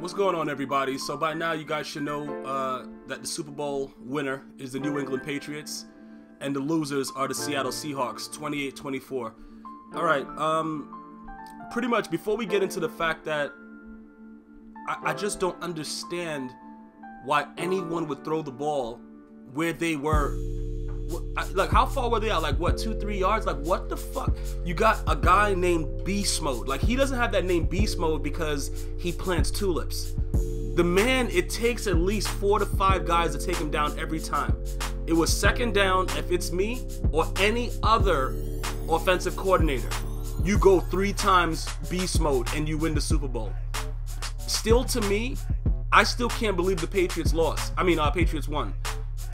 What's going on, everybody? So by now you guys should know that the Super Bowl winner is the New England Patriots and the losers are the Seattle Seahawks, 28-24. Alright, pretty much before we get into the fact that I just don't understand why anyone would throw the ball where they were. Like, how far were they out? Like, what, 2-3 yards? Like, what the fuck? You got a guy named Beast Mode. Like, he doesn't have that name Beast Mode because he plants tulips. The man, it takes at least 4 to 5 guys to take him down every time. It was second down. If it's me or any other offensive coordinator, you go 3 times Beast Mode and you win the Super Bowl. Still, to me, I still can't believe the Patriots lost. I mean, Patriots won.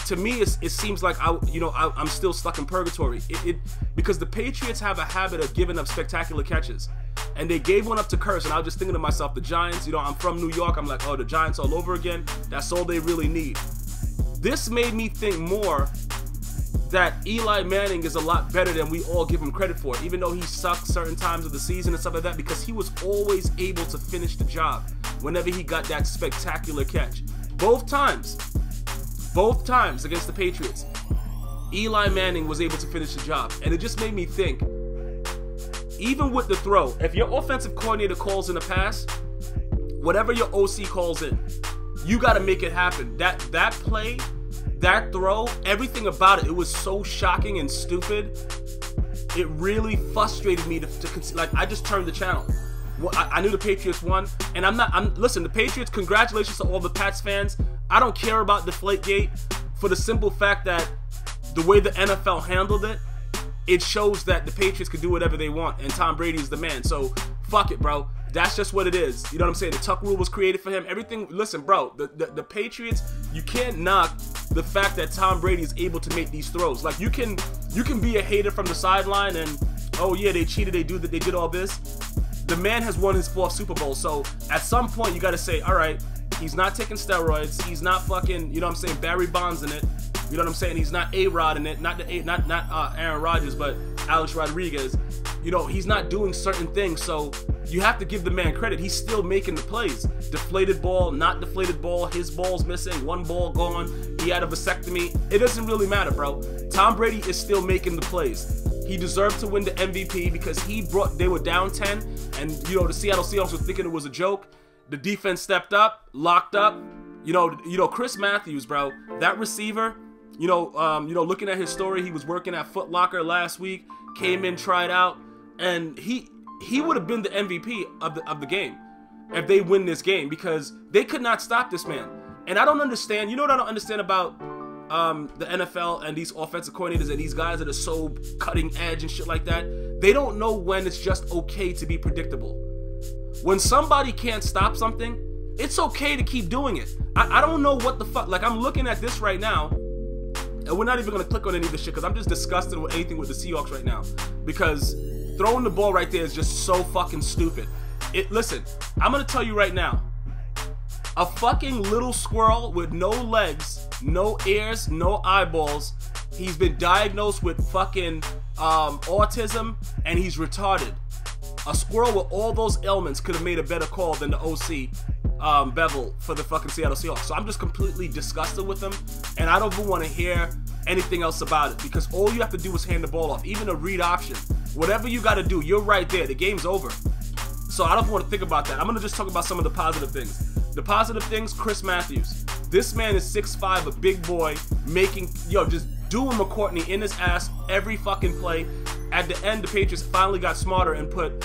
To me, it seems like I'm still stuck in purgatory. Because the Patriots have a habit of giving up spectacular catches, and they gave one up to Curse. And I was just thinking to myself, the Giants. You know, I'm from New York. I'm like, oh, the Giants all over again. That's all they really need. This made me think more that Eli Manning is a lot better than we all give him credit for, even though he sucked certain times of the season and stuff like that, because he was always able to finish the job whenever he got that spectacular catch. Both times against the Patriots, Eli Manning was able to finish the job. And it just made me think, even with the throw, if your offensive coordinator calls in a pass, whatever your OC calls in, you got to make it happen. That play, that throw, everything about it was so shocking and stupid. It really frustrated me to like, I just turned the channel. Well, I knew the Patriots won, and listen, the Patriots, congratulations to all the Pats fans. I don't care about Deflategate for the simple fact that the way the NFL handled it, it shows that the Patriots can do whatever they want, and Tom Brady is the man. So, fuck it, bro. That's just what it is. You know what I'm saying? The Tuck rule was created for him. Everything, listen, bro, the Patriots, you can't knock the fact that Tom Brady is able to make these throws. Like, you can be a hater from the sideline and, oh yeah, they cheated, they did all this. The man has won his 4th Super Bowl, so at some point you got to say, all right, he's not taking steroids, he's not fucking, you know what I'm saying, Barry Bonds in it, you know what I'm saying, he's not A-Rod in it, not Aaron Rodgers, but Alex Rodriguez. You know, he's not doing certain things, so you have to give the man credit. He's still making the plays. Deflated ball, not deflated ball, his ball's missing, 1 ball gone, he had a vasectomy. It doesn't really matter, bro. Tom Brady is still making the plays. He deserved to win the MVP because they were down 10, and, you know, the Seattle Seahawks were thinking it was a joke. The defense stepped up, locked up. You know, Chris Matthews, bro, that receiver, looking at his story, he was working at Foot Locker last week, came in, tried out, and he would have been the MVP of the game if they win this game, because they could not stop this man. And I don't understand, you know what I don't understand about the NFL and these offensive coordinators and these guys that are so cutting edge and shit like that? They don't know when it's just okay to be predictable. When somebody can't stop something, it's okay to keep doing it. I don't know what the fuck. Like, I'm looking at this right now, and we're not even going to click on any of this shit because I'm just disgusted with anything with the Seahawks right now, because throwing the ball right there is just so fucking stupid. Listen, I'm going to tell you right now, a fucking little squirrel with no legs, no ears, no eyeballs, he's been diagnosed with fucking autism, and he's retarded. A squirrel with all those ailments could have made a better call than the OC, Bevel, for the fucking Seattle Seahawks. So I'm just completely disgusted with him, and I don't even want to hear anything else about it, because all you have to do is hand the ball off. Even a read option, whatever you got to do, you're right there. The game's over. So I don't want to think about that. I'm going to just talk about some of the positive things. The positive things, Chris Matthews. This man is 6'5", a big boy, just doing McCourtney in his ass every fucking play. At the end, the Patriots finally got smarter and put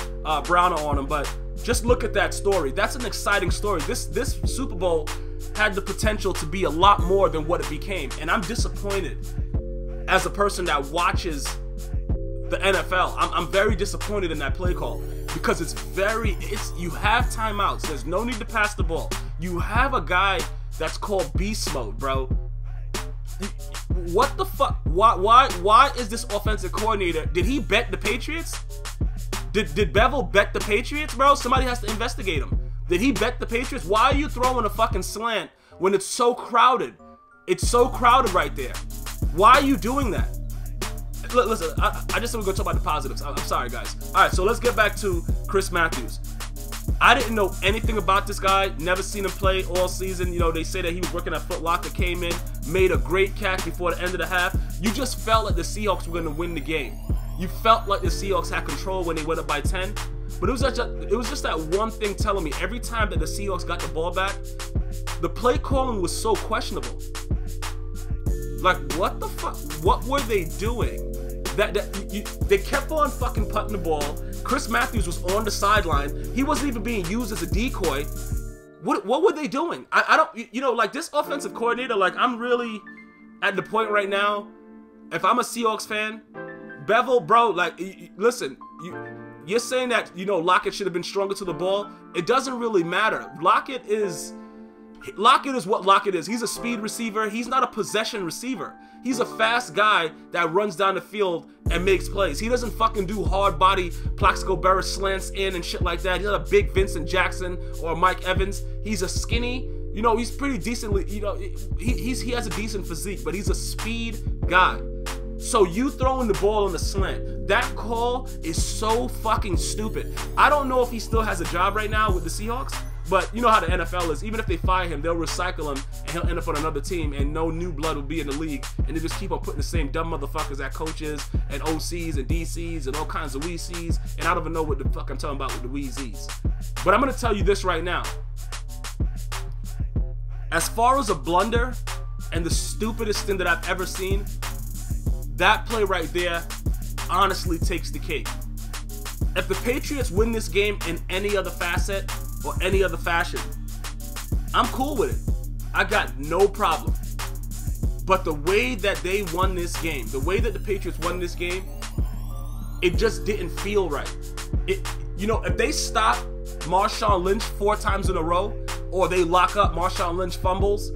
Browner on him, but just look at that story. That's an exciting story. This Super Bowl had the potential to be a lot more than what it became, and I'm disappointed as a person that watches the NFL. I'm very disappointed in that play call, because you have timeouts. There's no need to pass the ball. You have a guy that's called beast mode, bro. What the fuck? Why is this offensive coordinator? Did he bet the Patriots? Did Bevel bet the Patriots, bro? Somebody has to investigate him. Did he bet the Patriots? Why are you throwing a fucking slant when it's so crowded? It's so crowded right there. Why are you doing that? Listen, I just want to go talk about the positives. I'm sorry, guys. All right, so let's get back to Chris Matthews. I didn't know anything about this guy, never seen him play all season. You know, they say that he was working at Foot Locker, came in, made a great catch before the end of the half. You just felt like the Seahawks were going to win the game. You felt like the Seahawks had control when they went up by 10. But it was just that one thing telling me every time that the Seahawks got the ball back, the play calling was so questionable. Like, what the fuck? What were they doing? They kept on fucking putting the ball. Chris Matthews was on the sideline. He wasn't even being used as a decoy. What were they doing? I don't, you know, like this offensive coordinator, like I'm really at the point right now, if I'm a Seahawks fan, Bevel, bro, like, listen, you're saying that, you know, Lockett should have been stronger to the ball. It doesn't really matter. Lockett is what Lockett is. He's a speed receiver. He's not a possession receiver. He's a fast guy that runs down the field and makes plays. He doesn't fucking do hard body Plaxico Burress slants in and shit like that. He's not a big Vincent Jackson or Mike Evans. He's a skinny, you know, he's pretty decently, you know, he has a decent physique, but he's a speed guy. So you throwing the ball on the slant, that call is so fucking stupid. I don't know if he still has a job right now with the Seahawks, but you know how the NFL is. Even if they fire him, they'll recycle him and he'll end up on another team and no new blood will be in the league. And they just keep on putting the same dumb motherfuckers at coaches and OCs and DCs and all kinds of WCs. And I don't even know what the fuck I'm talking about with the WZs. But I'm going to tell you this right now. As far as a blunder and the stupidest thing that I've ever seen, that play right there honestly takes the cake. If the Patriots win this game in any other facet or any other fashion, I'm cool with it. I got no problem. But the way that they won this game, the way that the Patriots won this game, it just didn't feel right. You know, if they stop Marshawn Lynch 4 times in a row, or they lock up Marshawn Lynch fumbles,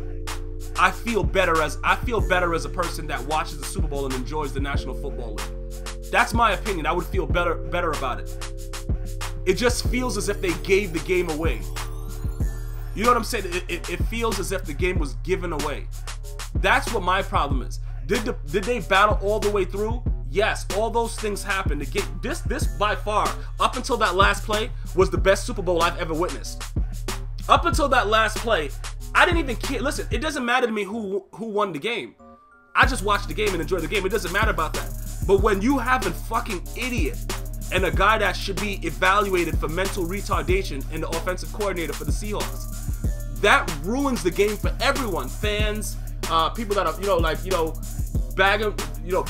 I feel better as a person that watches the Super Bowl and enjoys the National Football League. That's my opinion. I would feel better about it. It just feels as if they gave the game away. You know what I'm saying? It feels as if the game was given away. That's what my problem is. Did they battle all the way through? Yes, all those things happened. This by far, up until that last play, was the best Super Bowl I've ever witnessed. Up until that last play, I didn't even care. Listen, it doesn't matter to me who won the game. I just watched the game and enjoyed the game. It doesn't matter about that. But when you have a fucking idiot and a guy that should be evaluated for mental retardation and the offensive coordinator for the Seahawks, that ruins the game for everyone. Fans, people that are,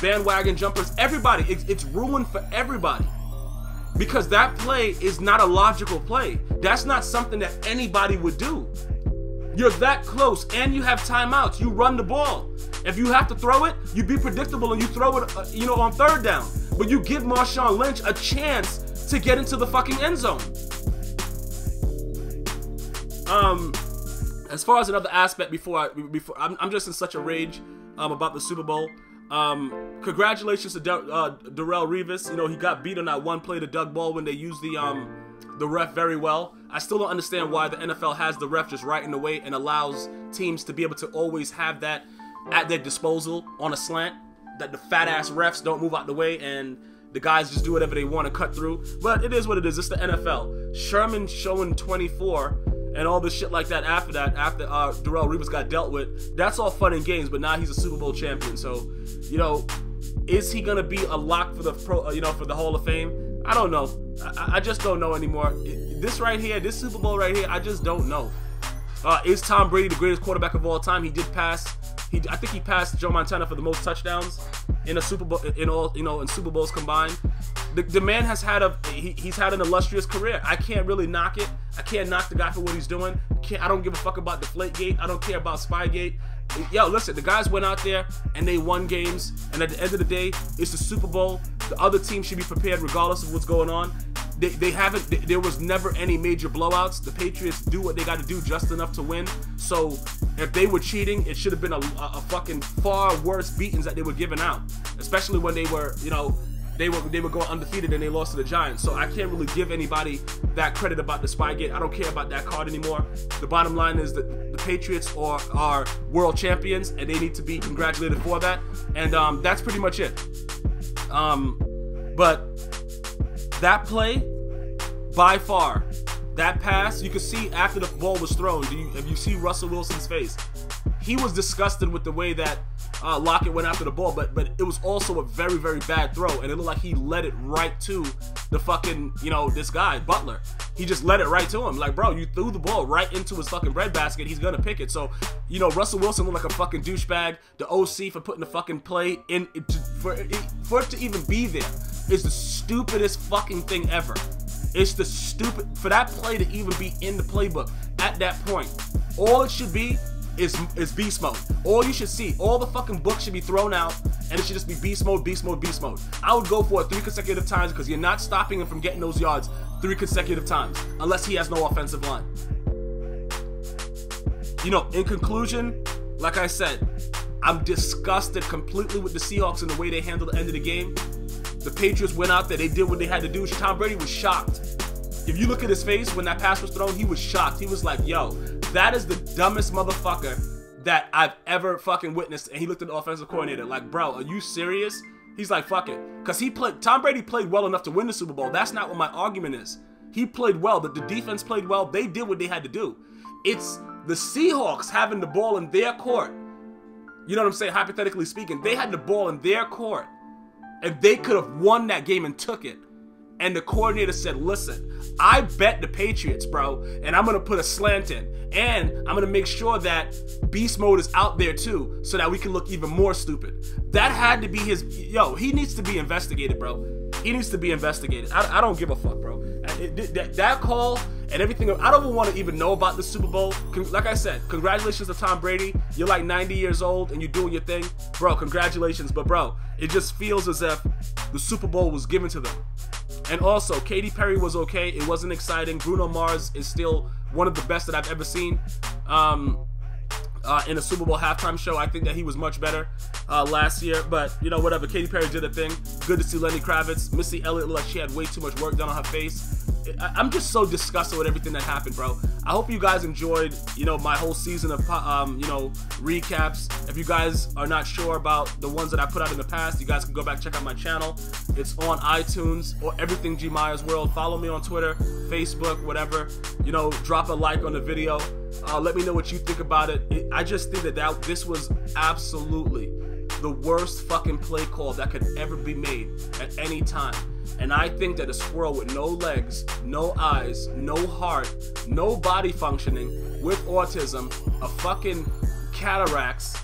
bandwagon jumpers, everybody. It's ruined for everybody. Because that play is not a logical play. That's not something that anybody would do. You're that close and you have timeouts. You run the ball. If you have to throw it, you be predictable and you throw it, on 3rd down. But you give Marshawn Lynch a chance to get into the fucking end zone. As far as another aspect I'm just in such a rage about the Super Bowl. Congratulations to Darrelle Revis. You know, he got beat on that one play to Doug Baldwin. They used the ref very well. I still don't understand why the NFL has the ref just right in the way and allows teams to be able to always have that at their disposal on a slant, that the fat ass refs don't move out the way and the guys just do whatever they want to cut through. But it is what it is. It's the NFL. Sherman showing 24 and all this shit like that after Darrelle Revis got dealt with. That's all fun and games, but now he's a Super Bowl champion. So, you know, is he gonna be a lock for the for the Hall of Fame? I don't know. I just don't know anymore. This right here, this Super Bowl right here, I just don't know. Is Tom Brady the greatest quarterback of all time? He did pass. I think he passed Joe Montana for the most touchdowns in a Super Bowl, in Super Bowls combined. The man has had he's had an illustrious career. I can't really knock it. I can't knock the guy for what he's doing. I don't give a fuck about Deflategate. I don't care about Spygate. Yo, listen, the guys went out there and they won games, and at the end of the day, it's the Super Bowl. The other team should be prepared regardless of what's going on. There was never any major blowouts. The Patriots do what they got to do just enough to win. So if they were cheating, it should have been a fucking far worse beatings that they were giving out, especially when they were, they were going undefeated and they lost to the Giants. So I can't really give anybody that credit about the Spygate. I don't care about that card anymore. The bottom line is that the Patriots are world champions and they need to be congratulated for that. And that's pretty much it. But that play, by far, that pass, you could see after the ball was thrown, if you see Russell Wilson's face, he was disgusted with the way that Lockett went after the ball, but it was also a very, very bad throw, and it looked like he led it right to the fucking, you know, this guy, Butler. He just led it right to him. Like, bro, you threw the ball right into his fucking breadbasket. He's gonna pick it. So, you know, Russell Wilson looked like a fucking douchebag. The OC for putting the fucking play in, for it to even be there is the stupidest fucking thing ever. It's the stupid, for that play to even be in the playbook at that point. All it should be is beast mode. All you should see, all the fucking books should be thrown out, and it should just be beast mode, beast mode, beast mode. I would go for it 3 consecutive times because you're not stopping him from getting those yards 3 consecutive times unless he has no offensive line. You know, in conclusion, like I said, I'm disgusted completely with the Seahawks and the way they handled the end of the game. The Patriots went out there, they did what they had to do. Tom Brady was shocked. If you look at his face when that pass was thrown, he was shocked. He was like, yo, that is the dumbest motherfucker that I've ever fucking witnessed. And he looked at the offensive coordinator like, bro, are you serious? He's like, fuck it. Because Tom Brady played well enough to win the Super Bowl. That's not what my argument is. He played well. The defense played well. They did what they had to do. It's the Seahawks having the ball in their court. You know what I'm saying? Hypothetically speaking, they had the ball in their court. And they could have won that game and took it. And the coordinator said, listen, I bet the Patriots, bro, and I'm going to put a slant in. And I'm going to make sure that beast mode is out there too so that we can look even more stupid. That had to be his, yo, he needs to be investigated, bro. He needs to be investigated. I don't give a fuck, bro. That call and everything, I don't want to even know about the Super Bowl. Like I said, congratulations to Tom Brady. You're like 90 years old and you're doing your thing. Bro, congratulations. But bro, it just feels as if the Super Bowl was given to them. And also, Katy Perry was okay. It wasn't exciting. Bruno Mars is still one of the best that I've ever seen in a Super Bowl halftime show. I think that he was much better last year. But, you know, whatever. Katy Perry did a thing. Good to see Lenny Kravitz. Missy Elliott looked like she had way too much work done on her face. I'm just so disgusted with everything that happened, bro. I hope you guys enjoyed, you know, my whole season of, you know, recaps. If you guys are not sure about the ones that I put out in the past, you guys can go back and check out my channel. It's on iTunes or everything GmiasWorld. Follow me on Twitter, Facebook, whatever. You know, drop a like on the video. Let me know what you think about it. I just think that this was absolutely the worst fucking play call that could ever be made at any time. And I think that a squirrel with no legs, no eyes, no heart, no body functioning, with autism, a fucking cataracts,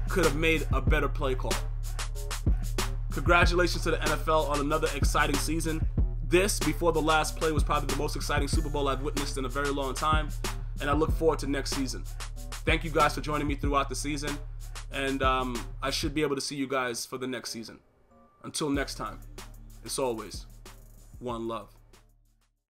could have made a better play call. Congratulations to the NFL on another exciting season. This, before the last play, was probably the most exciting Super Bowl I've witnessed in a very long time. And I look forward to next season. Thank you guys for joining me throughout the season. And I should be able to see you guys for the next season. Until next time. As always, one love.